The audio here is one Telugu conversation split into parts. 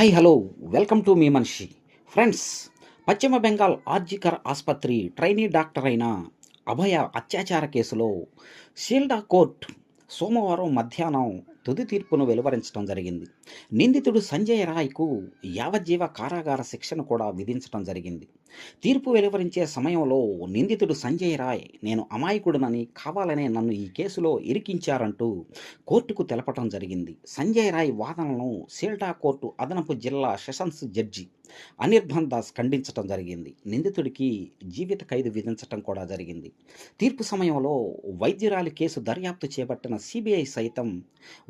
Hi hello welcome to me మనిషి ఫ్రెండ్స్. పశ్చిమ బెంగాల్ ఆర్జికర్ ఆసుపత్రి ట్రైనీ డాక్టర్ అయిన అభయ అత్యాచార కేసులో షీల్డా కోర్ట్ సోమవారం మధ్యాహ్నం తుది తీర్పును వెలువరించడం జరిగింది. నిందితుడు సంజయ్ రాయ్కు యావజ్జీవ కారాగార శిక్షను కూడా విధించడం జరిగింది. తీర్పు వెలువరించే సమయంలో నిందితుడు సంజయ్ రాయ్ నేను అమాయకుడినని కావాలనే నన్ను ఈ కేసులో ఇరికించారంటూ కోర్టుకు తెలపటం జరిగింది. సంజయ్ రాయ్ వాదనలను సీల్డా కోర్టు అదనపు జిల్లా సెషన్స్ జడ్జి అనిర్బన్ దాస్ ఖండించటం జరిగింది. నిందితుడికి జీవిత ఖైదు విధించటం కూడా జరిగింది. తీర్పు సమయంలో వైద్యురాలి కేసు దర్యాప్తు చేపట్టిన సిబిఐ సైతం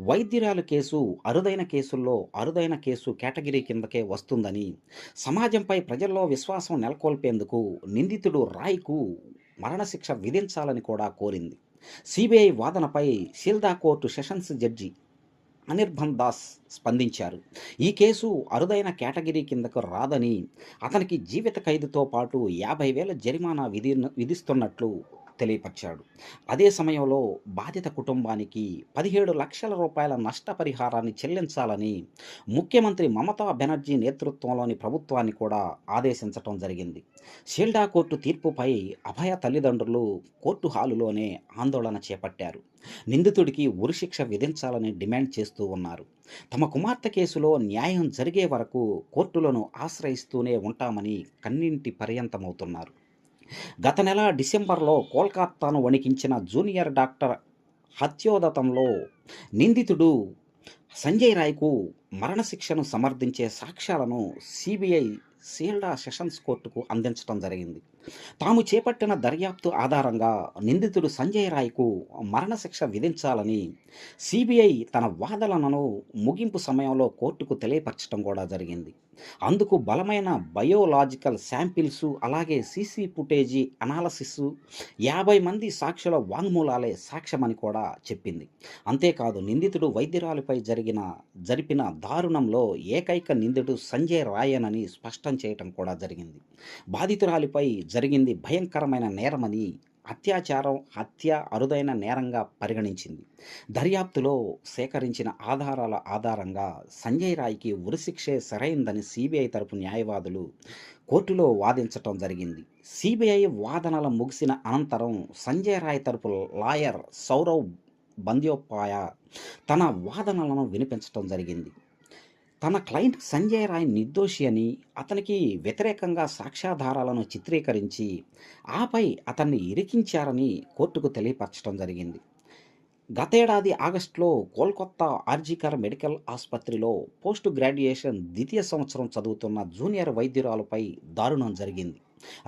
వైద్యురాలు కేసు అరుదైన కేసుల్లో అరుదైన కేసు కేటగిరీ కిందకే వస్తుందని, సమాజంపై ప్రజల్లో విశ్వాసం నెలకొల్పేందుకు నిందితుడు రాయ్కు మరణశిక్ష విధించాలని కూడా కోరింది. సిబిఐ వాదనపై Sealdah court sessions judge Anirban Das స్పందించారు. ఈ కేసు అరుదైన కేటగిరీ కిందకు రాదని, అతనికి జీవిత ఖైదుతో పాటు 50,000 జరిమానా విధిస్తున్నట్లు తెలియపరిచాడు. అదే సమయంలో బాధిత కుటుంబానికి 17 లక్షల రూపాయల నష్టపరిహారాన్ని చెల్లించాలని ముఖ్యమంత్రి మమతా బెనర్జీ నేతృత్వంలోని ప్రభుత్వాన్ని కూడా ఆదేశించటం జరిగింది. షీల్డా కోర్టు తీర్పుపై అభయ తల్లిదండ్రులు కోర్టు హాలులోనే ఆందోళన చేపట్టారు. నిందితుడికి ఉరిశిక్ష విధించాలని డిమాండ్ చేస్తూ ఉన్నారు. తమ కుమార్తె కేసులో న్యాయం జరిగే వరకు కోర్టులను ఆశ్రయిస్తూనే ఉంటామని కన్నింటి పర్యంతమవుతున్నారు. గత నెల డిసెంబర్లో కోల్కతాను వణికించిన జూనియర్ డాక్టర్ హత్యోదంతంలో నిందితుడు సంజయ్ రాయ్కు మరణశిక్షను సమర్థించే సాక్ష్యాలను సిబిఐ సీల్డా సెషన్స్ కోర్టుకు అందించడం జరిగింది. తాము చేపట్టిన దర్యాప్తు ఆధారంగా నిందితుడు సంజయ్ రాయ్కు మరణశిక్ష విధించాలని సిబిఐ తన వాదనలను ముగింపు సమయంలో కోర్టుకు తెలియపరచడం కూడా జరిగింది. అందుకు బలమైన బయోలాజికల్ శాంపిల్స్, అలాగే సీసీ ఫుటేజీ అనాలసిస్, 50 మంది సాక్షుల వాంగ్మూలాలే సాక్ష్యమని కూడా చెప్పింది. అంతేకాదు నిందితుడు వైద్యురాలిపై జరిపిన దారుణంలో ఏకైక నిందితుడు సంజయ్ రాయనని స్పష్టం చేయటం కూడా జరిగింది. బాధితురాలిపై జరిగింది భయంకరమైన నేరమని, అత్యాచారం, హత్య అరుదైన నేరంగా పరిగణించింది. దర్యాప్తులో సేకరించిన ఆధారాల ఆధారంగా సంజయ్ రాయ్కి ఉరిశిక్షే సరైందని సిబిఐ తరపు న్యాయవాదులు కోర్టులో వాదించటం జరిగింది. సిబిఐ వాదనలు ముగిసిన అనంతరం సంజయ్ రాయ్ తరపు లాయర్ సౌరవ్ బంద్యోపాయ తన వాదనలను వినిపించటం జరిగింది. తన క్లయింట్ సంజయ్ రాయ్ నిర్దోషి అని, అతనికి వ్యతిరేకంగా సాక్ష్యాధారాలను చిత్రీకరించి ఆపై అతన్ని ఇరికించారని కోర్టుకు తెలియపరచడం జరిగింది. గతేడాది ఆగస్టులో కోల్కతా ఆర్జికర్ మెడికల్ ఆసుపత్రిలో పోస్ట్ గ్రాడ్యుయేషన్ ద్వితీయ సంవత్సరం చదువుతున్న జూనియర్ వైద్యురాలుపై దారుణం జరిగింది.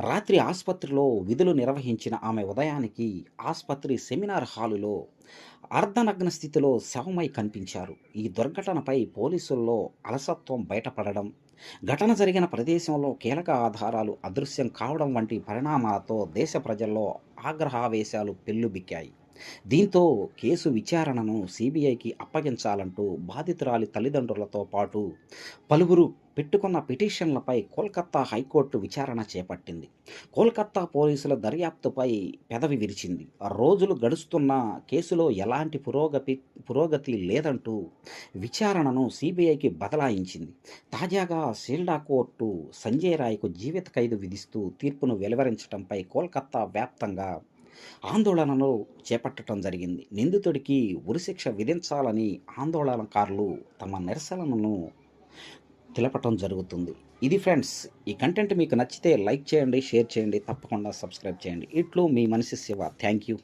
రాత్రి ఆసుపత్రిలో విధులు నిర్వహించిన ఆమె ఉదయానికి ఆసుపత్రి సెమినార్ హాలులో అర్ధనగ్న స్థితిలో శవమై కనిపించారు. ఈ దుర్ఘటనపై పోలీసుల్లో అలసత్వం బయటపడడం, ఘటన జరిగిన ప్రదేశంలో కీలక ఆధారాలు అదృశ్యం కావడం వంటి పరిణామాలతో దేశ ప్రజల్లో ఆగ్రహావేశాలు పెల్లుబిక్కాయి. దీంతో కేసు విచారణను సిబిఐకి అప్పగించాలంటూ బాధితురాలి తల్లిదండ్రులతో పాటు పలువురు పెట్టుకున్న పిటిషన్లపై కోల్కతా హైకోర్టు విచారణ చేపట్టింది. కోల్కతా పోలీసుల దర్యాప్తుపై పెదవి విరిచింది. రోజులు గడుస్తున్నా కేసులో ఎలాంటి పురోగతి లేదంటూ విచారణను సిబిఐకి బదలాయించింది. తాజాగా షీల్డా కోర్టు సంజయ్ రాయ్కు జీవిత ఖైదు విధిస్తూ తీర్పును వెలువరించడంపై కోల్కతా వ్యాప్తంగా ఆందోళనలు చేపట్టడం జరిగింది. నిందితుడికి ఉరిశిక్ష విధించాలని ఆందోళనకారులు తమ నిరసనలను తెలపటం జరుగుతుంది. ఇది ఫ్రెండ్స్, ఈ కంటెంట్ మీకు నచ్చితే లైక్ చేయండి, షేర్ చేయండి, తప్పకుండా సబ్స్క్రైబ్ చేయండి. ఇట్లు మీ మనిషి శివ. Thank you.